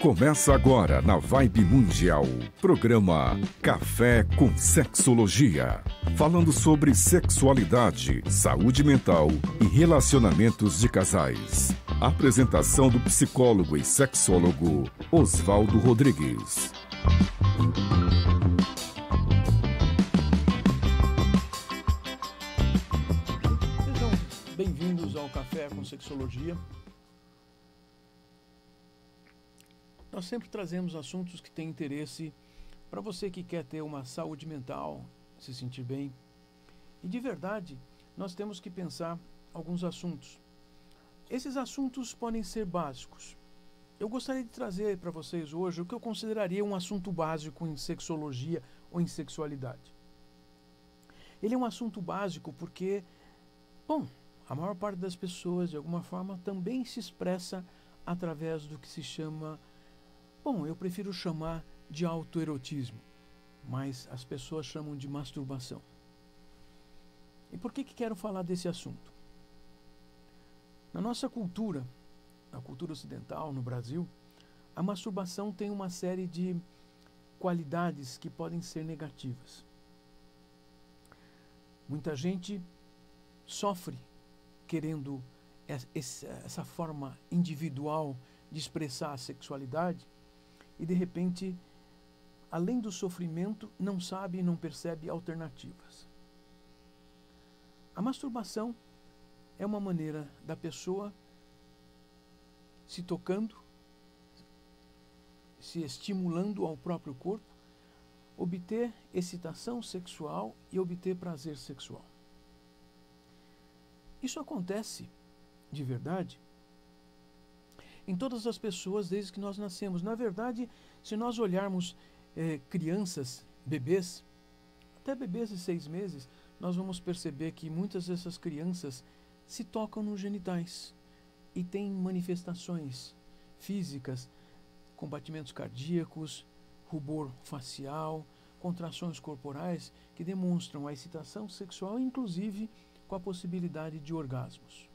Começa agora na Vibe Mundial, programa Café com Sexologia. Falando sobre sexualidade, saúde mental e relacionamentos de casais. Apresentação do psicólogo e sexólogo Oswaldo Rodrigues. Sejam bem-vindos ao Café com Sexologia. Nós sempre trazemos assuntos que têm interesse para você que quer ter uma saúde mental, se sentir bem. E de verdade, nós temos que pensar alguns assuntos. Esses assuntos podem ser básicos. Eu gostaria de trazer para vocês hoje o que eu consideraria um assunto básico em sexologia ou em sexualidade. Ele é um assunto básico porque, a maior parte das pessoas, de alguma forma, também se expressa através do que se chama, eu prefiro chamar de autoerotismo, mas as pessoas chamam de masturbação. E por que quero falar desse assunto? Na nossa cultura, na cultura ocidental, no Brasil, a masturbação tem uma série de qualidades que podem ser negativas. Muita gente sofre querendo essa forma individual de expressar a sexualidade e, de repente, além do sofrimento, não sabe e não percebe alternativas. A masturbação é uma maneira da pessoa se tocando, se estimulando ao próprio corpo, obter excitação sexual e obter prazer sexual. Isso acontece, de verdade, em todas as pessoas desde que nós nascemos. Na verdade, se nós olharmos crianças, bebês, até bebês de 6 meses, nós vamos perceber que muitas dessas crianças se tocam nos genitais e têm manifestações físicas, com batimentos cardíacos, rubor facial, contrações corporais que demonstram a excitação sexual, inclusive com a possibilidade de orgasmos.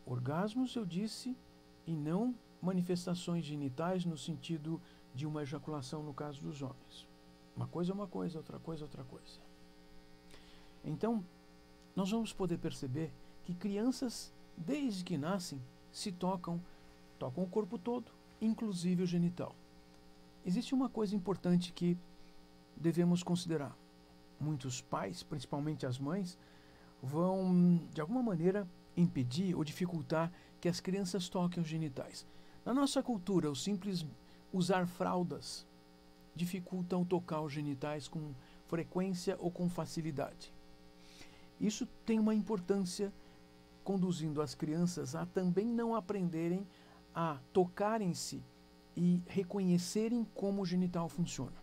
Orgasmos, eu disse, e não manifestações genitais no sentido de uma ejaculação no caso dos homens. Uma coisa é uma coisa, outra coisa é outra coisa. Então, nós vamos poder perceber que crianças, desde que nascem, se tocam o corpo todo, inclusive o genital. Existe uma coisa importante que devemos considerar. Muitos pais, principalmente as mães, vão, de alguma maneira, impedir ou dificultar que as crianças toquem os genitais. Na nossa cultura, o simples usar fraldas dificultam tocar os genitais com frequência ou com facilidade. Isso tem uma importância, conduzindo as crianças a também não aprenderem a tocarem-se e reconhecerem como o genital funciona.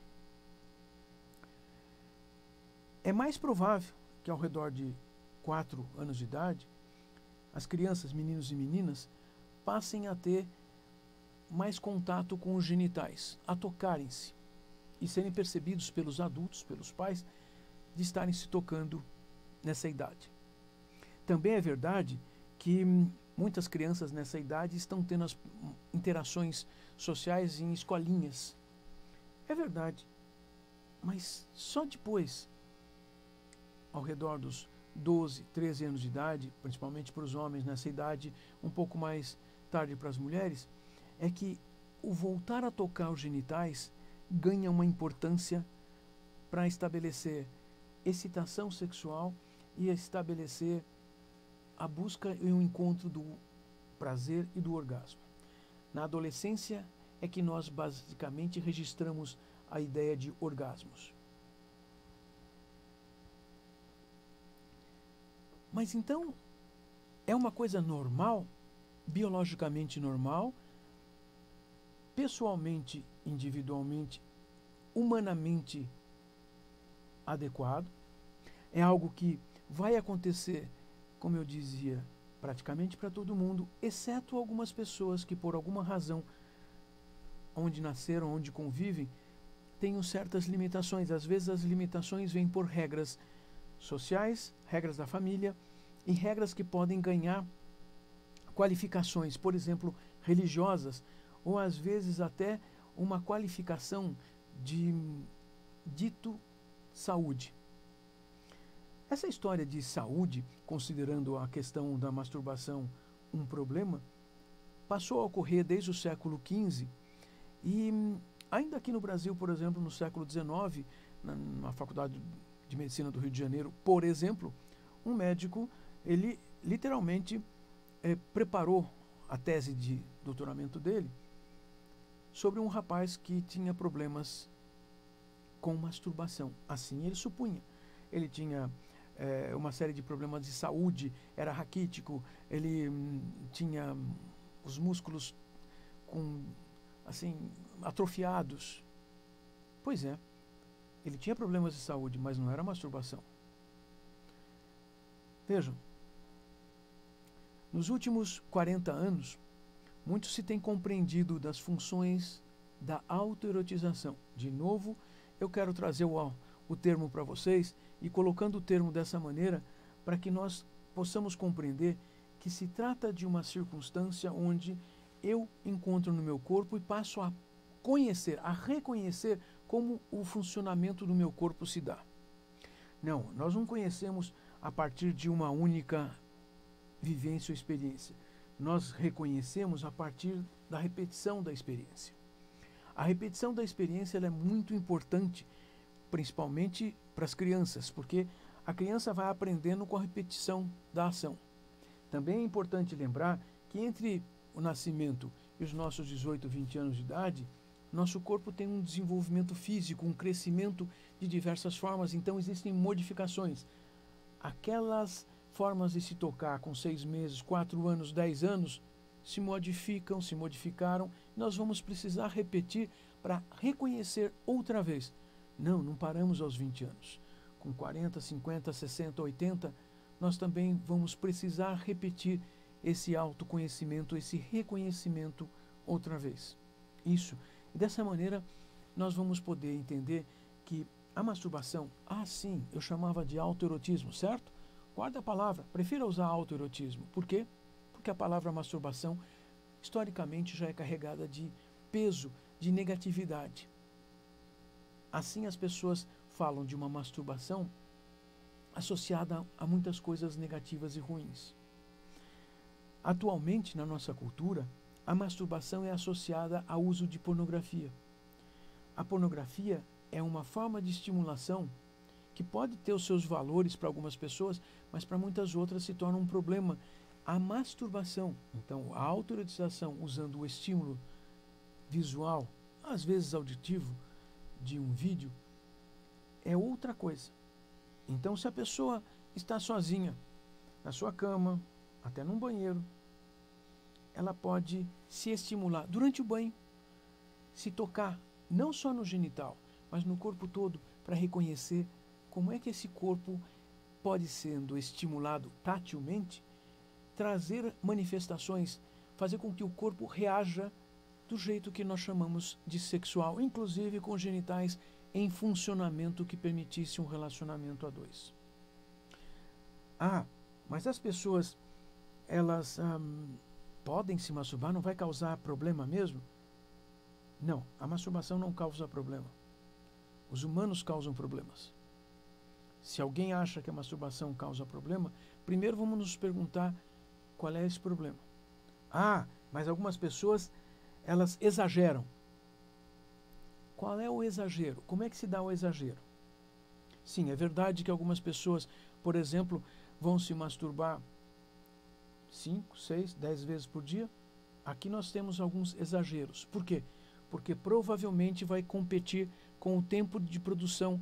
É mais provável que ao redor de 4 anos de idade, as crianças, meninos e meninas, passem a ter mais contato com os genitais, a tocarem-se e serem percebidos pelos adultos, pelos pais, de estarem se tocando nessa idade. Também é verdade que muitas crianças nessa idade estão tendo as interações sociais em escolinhas. É verdade, mas só depois, ao redor dos 12, 13 anos de idade, principalmente para os homens nessa idade, um pouco mais tarde para as mulheres, é que o voltar a tocar os genitais ganha uma importância para estabelecer excitação sexual e estabelecer a busca e o encontro do prazer e do orgasmo. Na adolescência é que nós basicamente registramos a ideia de orgasmos. Mas então, é uma coisa normal, biologicamente normal, pessoalmente, individualmente, humanamente adequado. É algo que vai acontecer, como eu dizia, praticamente para todo mundo, exceto algumas pessoas que, por alguma razão, onde nasceram, onde convivem, tenham certas limitações. Às vezes as limitações vêm por regras sociais, regras da família e regras que podem ganhar qualificações, por exemplo, religiosas ou às vezes até uma qualificação de dito saúde. Essa história de saúde, considerando a questão da masturbação um problema, passou a ocorrer desde o século XV e ainda aqui no Brasil, por exemplo, no século XIX, na Faculdade de Medicina do Rio de Janeiro, por exemplo, um médico, ele literalmente preparou a tese de doutoramento dele sobre um rapaz que tinha problemas com masturbação. Assim ele supunha. Ele tinha uma série de problemas de saúde, era raquítico, ele tinha os músculos atrofiados. Pois é, ele tinha problemas de saúde, mas não era masturbação. Vejam, nos últimos 40 anos, muito se tem compreendido das funções da autoerotização. De novo, eu quero trazer o termo para vocês e colocando o termo dessa maneira para que nós possamos compreender que se trata de uma circunstância onde eu encontro no meu corpo e passo a conhecer, a reconhecer como o funcionamento do meu corpo se dá. Não, nós não conhecemos a partir de uma única vivência ou experiência. Nós reconhecemos a partir da repetição da experiência. A repetição da experiência ela é muito importante, principalmente para as crianças, porque a criança vai aprendendo com a repetição da ação. Também é importante lembrar que entre o nascimento e os nossos 18, 20 anos de idade, nosso corpo tem um desenvolvimento físico, um crescimento de diversas formas, então existem modificações. Aquelas formas de se tocar com 6 meses, 4 anos, 10 anos, se modificaram, nós vamos precisar repetir para reconhecer outra vez. Não paramos aos 20 anos. Com 40, 50, 60, 80, nós também vamos precisar repetir esse autoconhecimento, esse reconhecimento outra vez. Isso. E dessa maneira, nós vamos poder entender que a masturbação, sim, eu chamava de autoerotismo, certo? Guarda a palavra, prefira usar autoerotismo. Por quê? Porque a palavra masturbação, historicamente, já é carregada de peso, de negatividade. Assim, as pessoas falam de uma masturbação associada a muitas coisas negativas e ruins. Atualmente, na nossa cultura, a masturbação é associada ao uso de pornografia. A pornografia é uma forma de estimulação que pode ter os seus valores para algumas pessoas, mas para muitas outras se torna um problema. A masturbação, então a autoerotização usando o estímulo visual, às vezes auditivo, de um vídeo, é outra coisa. Então, se a pessoa está sozinha, na sua cama, até num banheiro, ela pode se estimular durante o banho, se tocar não só no genital, mas no corpo todo, para reconhecer como é que esse corpo pode, sendo estimulado tatilmente, trazer manifestações, fazer com que o corpo reaja do jeito que nós chamamos de sexual, inclusive com genitais em funcionamento que permitisse um relacionamento a dois. Mas as pessoas, elas podem se masturbar, não vai causar problema mesmo? Não, a masturbação não causa problema. Os humanos causam problemas. Se alguém acha que a masturbação causa problema, primeiro vamos nos perguntar qual é esse problema. Mas algumas pessoas, elas exageram. Qual é o exagero? Como é que se dá o exagero? Sim, é verdade que algumas pessoas, por exemplo, vão se masturbar 5, 6, 10 vezes por dia. Aqui nós temos alguns exageros. Por quê? Porque provavelmente vai competir com o tempo de produção,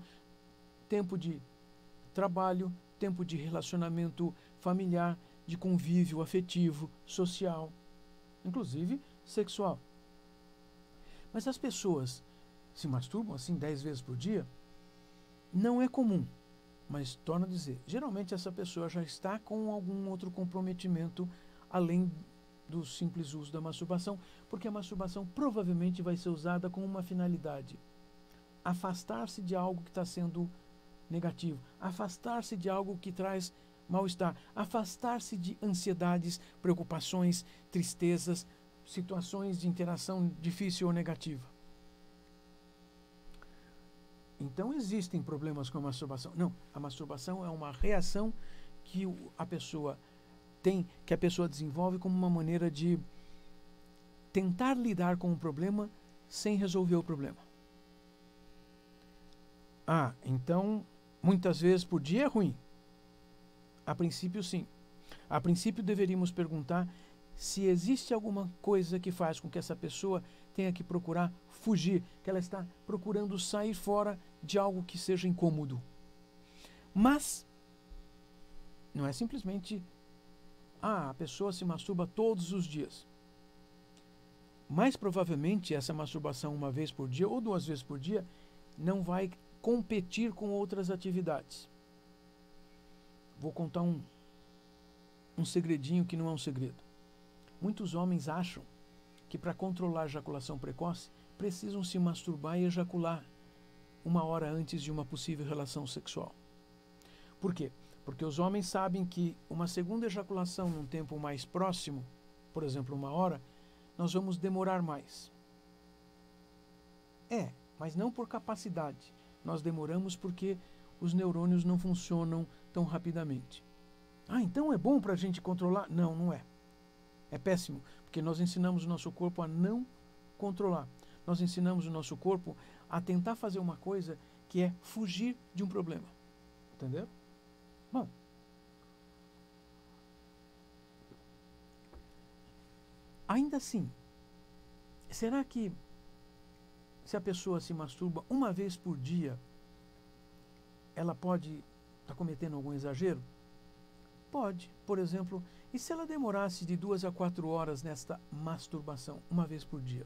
tempo de trabalho, tempo de relacionamento familiar, de convívio afetivo, social, inclusive sexual. Mas as pessoas se masturbam assim 10 vezes por dia? Não é comum, mas torno a dizer, geralmente essa pessoa já está com algum outro comprometimento além do simples uso da masturbação, porque a masturbação provavelmente vai ser usada com uma finalidade: afastar-se de algo que está sendo negativo, afastar-se de algo que traz mal-estar, afastar-se de ansiedades, preocupações, tristezas, situações de interação difícil ou negativa. Então existem problemas com a masturbação. Não, a masturbação é uma reação que a pessoa tem, que a pessoa desenvolve como uma maneira de tentar lidar com o problema sem resolver o problema. Ah, então muitas vezes por dia é ruim. A princípio, sim. A princípio deveríamos perguntar se existe alguma coisa que faz com que essa pessoa tenha que procurar fugir, que ela está procurando sair fora de algo que seja incômodo. Mas não é simplesmente a pessoa se masturba todos os dias. Mais provavelmente essa masturbação uma vez por dia ou 2 vezes por dia não vai competir com outras atividades. Vou contar um segredinho que não é um segredo. Muitos homens acham que para controlar a ejaculação precoce precisam se masturbar e ejacular 1 hora antes de uma possível relação sexual. Por quê? Porque os homens sabem que uma segunda ejaculação num tempo mais próximo, por exemplo 1 hora, nós vamos demorar mais. Mas não por capacidade. Nós demoramos porque os neurônios não funcionam tão rapidamente. Então é bom para a gente controlar? Não, não é. É péssimo, porque nós ensinamos o nosso corpo a não controlar. Nós ensinamos o nosso corpo a tentar fazer uma coisa que é fugir de um problema. Entendeu? Bom. Ainda assim, será que se a pessoa se masturba 1 vez por dia, ela pode estar cometendo algum exagero? Pode. Por exemplo, e se ela demorasse de 2 a 4 horas nesta masturbação, 1 vez por dia?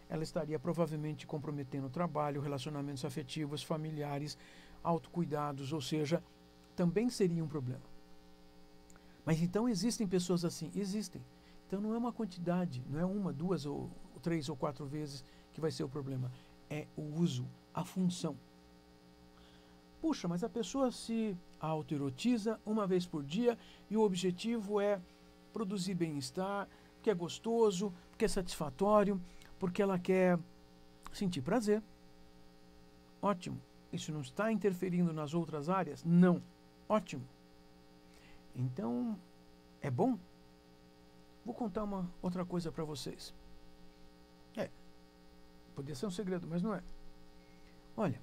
Ela estaria provavelmente comprometendo o trabalho, relacionamentos afetivos, familiares, autocuidados, ou seja, também seria um problema. Mas então existem pessoas assim? Existem. Então não é uma quantidade, não é 1, 2 ou 3 ou 4 vezes que vai ser o problema. É o uso, a função. Puxa, mas a pessoa se autoerotiza 1 vez por dia e o objetivo é produzir bem-estar, porque é gostoso, porque é satisfatório, porque ela quer sentir prazer. Ótimo. Isso não está interferindo nas outras áreas? Não. Ótimo. Então, é bom? Vou contar uma outra coisa para vocês. Podia ser um segredo, mas não é. Olha,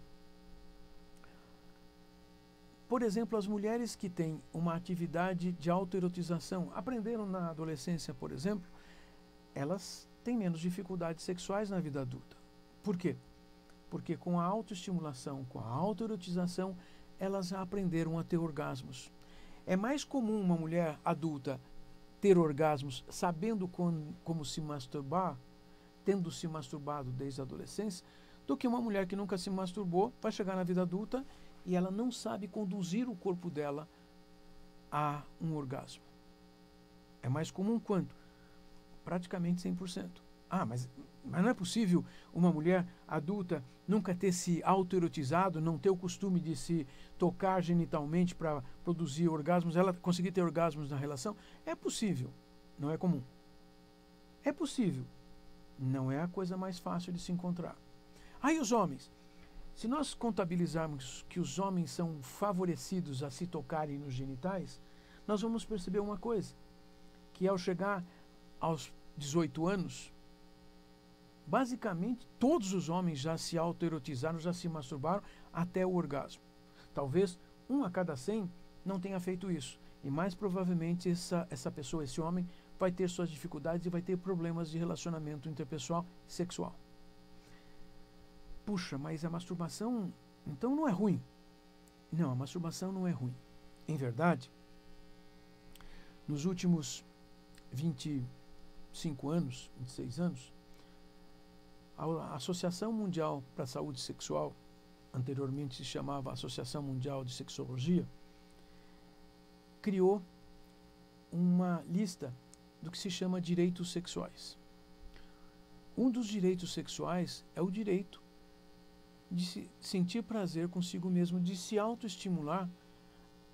por exemplo, as mulheres que têm uma atividade de autoerotização, aprenderam na adolescência, por exemplo, elas têm menos dificuldades sexuais na vida adulta. Por quê? Porque com a autoestimulação, com a autoerotização, elas já aprenderam a ter orgasmos. É mais comum uma mulher adulta ter orgasmos sabendo como se masturbar, tendo se masturbado desde a adolescência, do que uma mulher que nunca se masturbou, vai chegar na vida adulta e ela não sabe conduzir o corpo dela a um orgasmo. É mais comum quanto? Praticamente 100%. Mas não é possível uma mulher adulta nunca ter se autoerotizado, não ter o costume de se tocar genitalmente para produzir orgasmos, ela conseguir ter orgasmos na relação? É possível, não é comum. É possível. Não é a coisa mais fácil de se encontrar. E os homens? Se nós contabilizarmos que os homens são favorecidos a se tocarem nos genitais, nós vamos perceber uma coisa, que ao chegar aos 18 anos, basicamente todos os homens já se autoerotizaram, já se masturbaram até o orgasmo. Talvez 1 a cada 100 não tenha feito isso. E mais provavelmente essa pessoa, esse homem, vai ter suas dificuldades e vai ter problemas de relacionamento interpessoal sexual. Puxa, mas a masturbação, então não é ruim. Não, a masturbação não é ruim. Em verdade, nos últimos 25 anos, 26 anos, a Associação Mundial para a Saúde Sexual, anteriormente se chamava Associação Mundial de Sexologia, criou uma lista do que se chama direitos sexuais. Um dos direitos sexuais é o direito de se sentir prazer consigo mesmo, de se autoestimular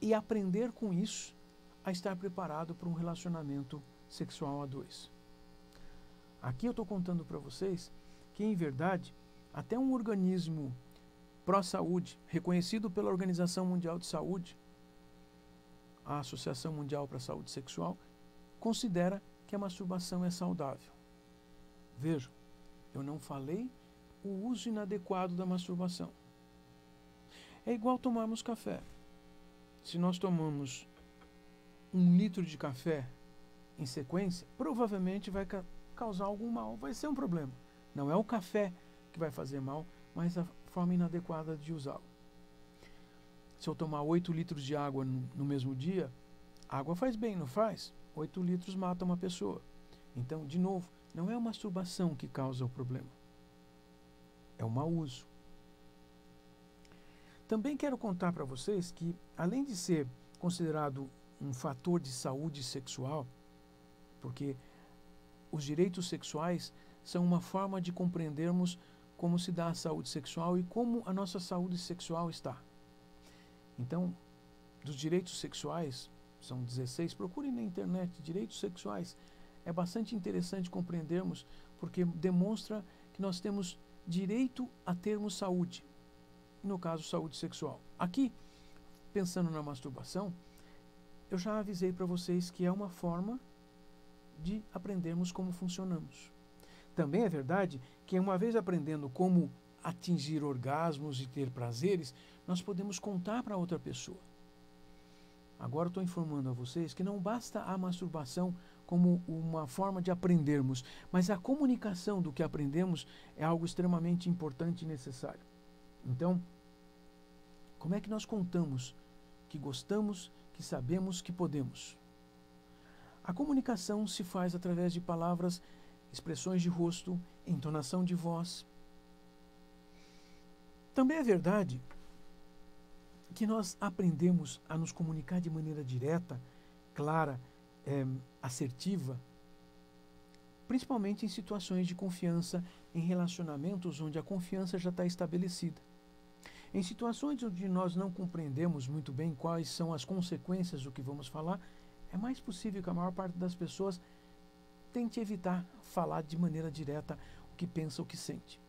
e aprender com isso a estar preparado para um relacionamento sexual a 2. Aqui eu estou contando para vocês que, em verdade, até um organismo pró-saúde, reconhecido pela Organização Mundial de Saúde, a Associação Mundial para a Saúde Sexual, considera que a masturbação é saudável. Vejam, eu não falei o uso inadequado da masturbação. É igual tomarmos café. Se nós tomamos 1 litro de café em sequência, provavelmente vai causar algum mal, vai ser um problema. Não é o café que vai fazer mal, mas a forma inadequada de usá-lo. Se eu tomar 8 litros de água no mesmo dia, água faz bem, não faz? 8 litros mata uma pessoa. Então, de novo, não é a masturbação que causa o problema. É o mau uso. Também quero contar para vocês que, além de ser considerado um fator de saúde sexual, porque os direitos sexuais são uma forma de compreendermos como se dá a saúde sexual e como a nossa saúde sexual está. Então, dos direitos sexuais, são 16, procurem na internet, direitos sexuais. É bastante interessante compreendermos, porque demonstra que nós temos direito a termos saúde, no caso, saúde sexual. Aqui, pensando na masturbação, eu já avisei para vocês que é uma forma de aprendermos como funcionamos. Também é verdade que, uma vez aprendendo como atingir orgasmos e ter prazeres, nós podemos contar para outra pessoa. Agora estou informando a vocês que não basta a masturbação como uma forma de aprendermos, mas a comunicação do que aprendemos é algo extremamente importante e necessário. Então, como é que nós contamos que gostamos, que sabemos, que podemos? A comunicação se faz através de palavras, expressões de rosto, entonação de voz. Também é verdade que nós aprendemos a nos comunicar de maneira direta, clara, assertiva, principalmente em situações de confiança, em relacionamentos onde a confiança já está estabelecida. Em situações onde nós não compreendemos muito bem quais são as consequências do que vamos falar, é mais possível que a maior parte das pessoas tente evitar falar de maneira direta o que pensa, o que sente.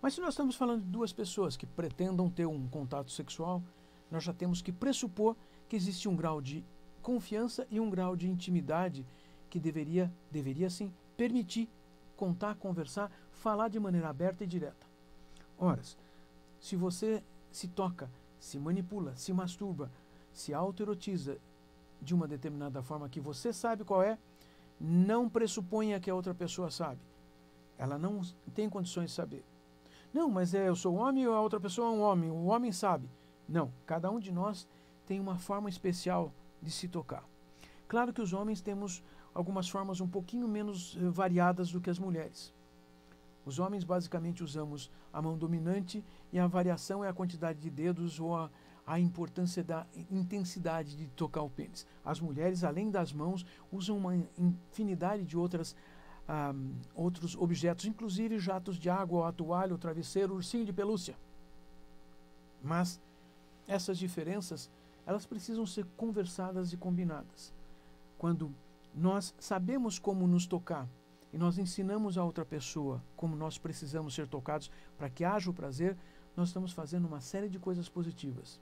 Mas se nós estamos falando de 2 pessoas que pretendam ter um contato sexual, nós já temos que pressupor que existe um grau de confiança e um grau de intimidade que deveria sim permitir contar, conversar, falar de maneira aberta e direta. Ora, se você se toca, se manipula, se masturba, se autoerotiza de uma determinada forma que você sabe qual é, não pressuponha que a outra pessoa sabe. Ela não tem condições de saber. Não, mas eu sou homem ou a outra pessoa é um homem, o homem sabe. Não, cada um de nós tem uma forma especial de se tocar. Claro que os homens temos algumas formas um pouquinho menos variadas do que as mulheres. Os homens basicamente usamos a mão dominante e a variação é a quantidade de dedos ou a importância da intensidade de tocar o pênis. As mulheres, além das mãos, usam uma infinidade de outros objetos, inclusive jatos de água, a toalha, o travesseiro, o ursinho de pelúcia. Mas essas diferenças, elas precisam ser conversadas e combinadas. Quando nós sabemos como nos tocar e nós ensinamos a outra pessoa como nós precisamos ser tocados para que haja o prazer, nós estamos fazendo uma série de coisas positivas.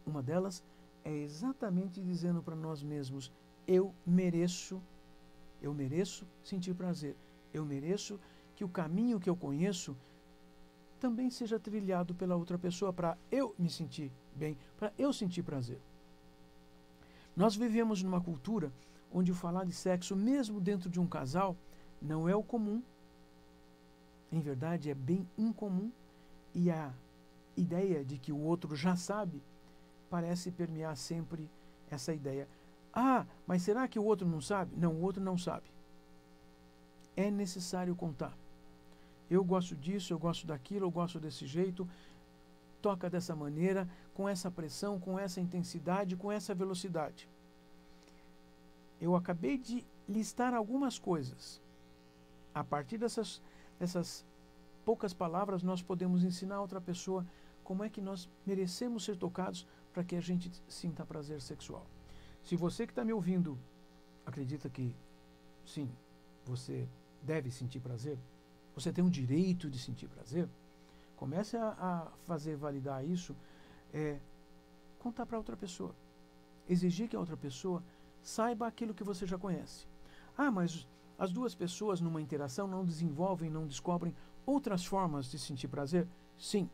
Uma delas é exatamente dizendo para nós mesmos: eu mereço sentir prazer. Eu mereço que o caminho que eu conheço também seja trilhado pela outra pessoa para eu me sentir bem, para eu sentir prazer. Nós vivemos numa cultura onde o falar de sexo, mesmo dentro de um casal, não é o comum. Em verdade, é bem incomum. E a ideia de que o outro já sabe parece permear sempre essa ideia. Ah, mas será que o outro não sabe? Não, o outro não sabe. É necessário contar. Eu gosto disso, eu gosto daquilo, eu gosto desse jeito. Toca dessa maneira, com essa pressão, com essa intensidade, com essa velocidade. Eu acabei de listar algumas coisas. A partir dessas poucas palavras, nós podemos ensinar a outra pessoa como é que nós merecemos ser tocados para que a gente sinta prazer sexual. Se você que está me ouvindo acredita que, sim, você deve sentir prazer? Você tem o direito de sentir prazer? Comece a fazer validar isso, contar para outra pessoa. Exigir que a outra pessoa saiba aquilo que você já conhece. Ah, mas as duas pessoas numa interação não desenvolvem, não descobrem outras formas de sentir prazer? Sim.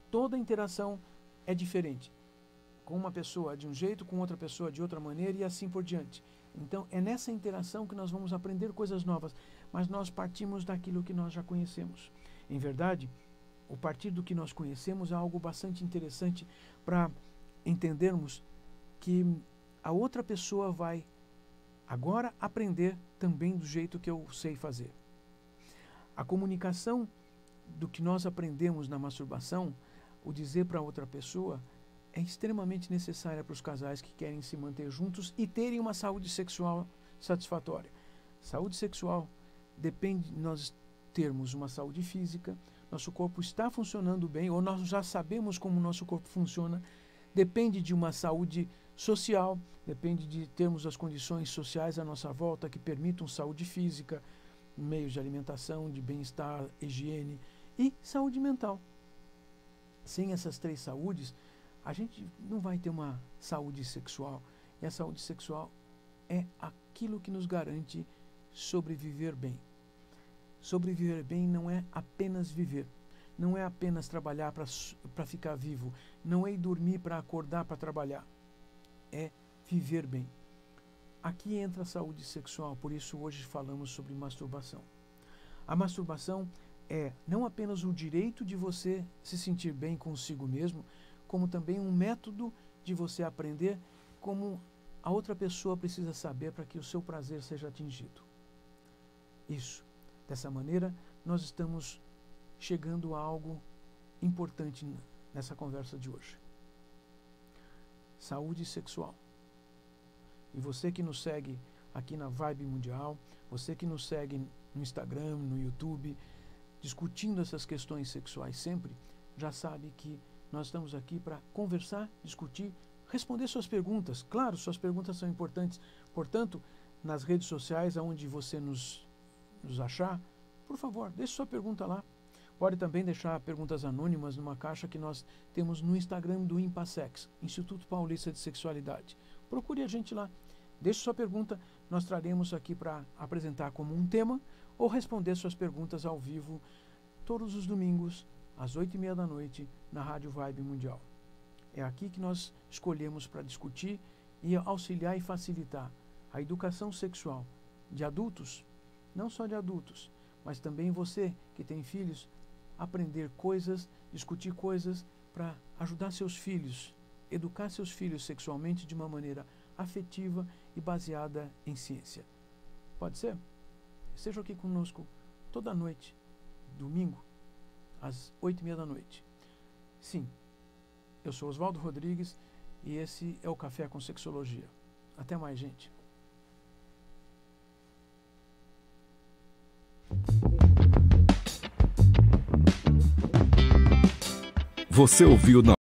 Toda interação é diferente. Com uma pessoa de um jeito, com outra pessoa de outra maneira e assim por diante. Então, é nessa interação que nós vamos aprender coisas novas, mas nós partimos daquilo que nós já conhecemos. Em verdade, o partir do que nós conhecemos é algo bastante interessante para entendermos que a outra pessoa vai agora aprender também do jeito que eu sei fazer. A comunicação do que nós aprendemos na masturbação, o dizer para outra pessoa, é extremamente necessária para os casais que querem se manter juntos e terem uma saúde sexual satisfatória. Saúde sexual depende de nós termos uma saúde física, nosso corpo está funcionando bem, ou nós já sabemos como o nosso corpo funciona, depende de uma saúde social, depende de termos as condições sociais à nossa volta que permitam saúde física, meios de alimentação, de bem-estar, higiene e saúde mental. Sem essas três saúdes, a gente não vai ter uma saúde sexual. E a saúde sexual é aquilo que nos garante sobreviver bem. Sobreviver bem não é apenas viver. Não é apenas trabalhar para ficar vivo. Não é ir dormir para acordar para trabalhar. É viver bem. Aqui entra a saúde sexual, por isso hoje falamos sobre masturbação. A masturbação é não apenas o direito de você se sentir bem consigo mesmo, como também um método de você aprender como a outra pessoa precisa saber para que o seu prazer seja atingido. Isso. Dessa maneira, nós estamos chegando a algo importante nessa conversa de hoje. Saúde sexual. E você que nos segue aqui na Vibe Mundial, você que nos segue no Instagram, no YouTube, discutindo essas questões sexuais sempre, já sabe que nós estamos aqui para conversar, discutir, responder suas perguntas. Claro, suas perguntas são importantes. Portanto, nas redes sociais, onde você nos achar, por favor, deixe sua pergunta lá. Pode também deixar perguntas anônimas numa caixa que nós temos no Instagram do INPASEX, Instituto Paulista de Sexualidade. Procure a gente lá. Deixe sua pergunta, nós traremos aqui para apresentar como um tema ou responder suas perguntas ao vivo todos os domingos, às 8h30 da noite, na Rádio Vibe Mundial. É aqui que nós escolhemos para discutir e auxiliar e facilitar a educação sexual de adultos, não só de adultos, mas também você que tem filhos, aprender coisas, discutir coisas para ajudar seus filhos, educar seus filhos sexualmente de uma maneira afetiva e baseada em ciência. Pode ser? Esteja aqui conosco toda noite, domingo, às 8h30 da noite. Sim, eu sou Oswaldo Rodrigues e esse é o Café com Sexologia. Até mais, gente. Você ouviu na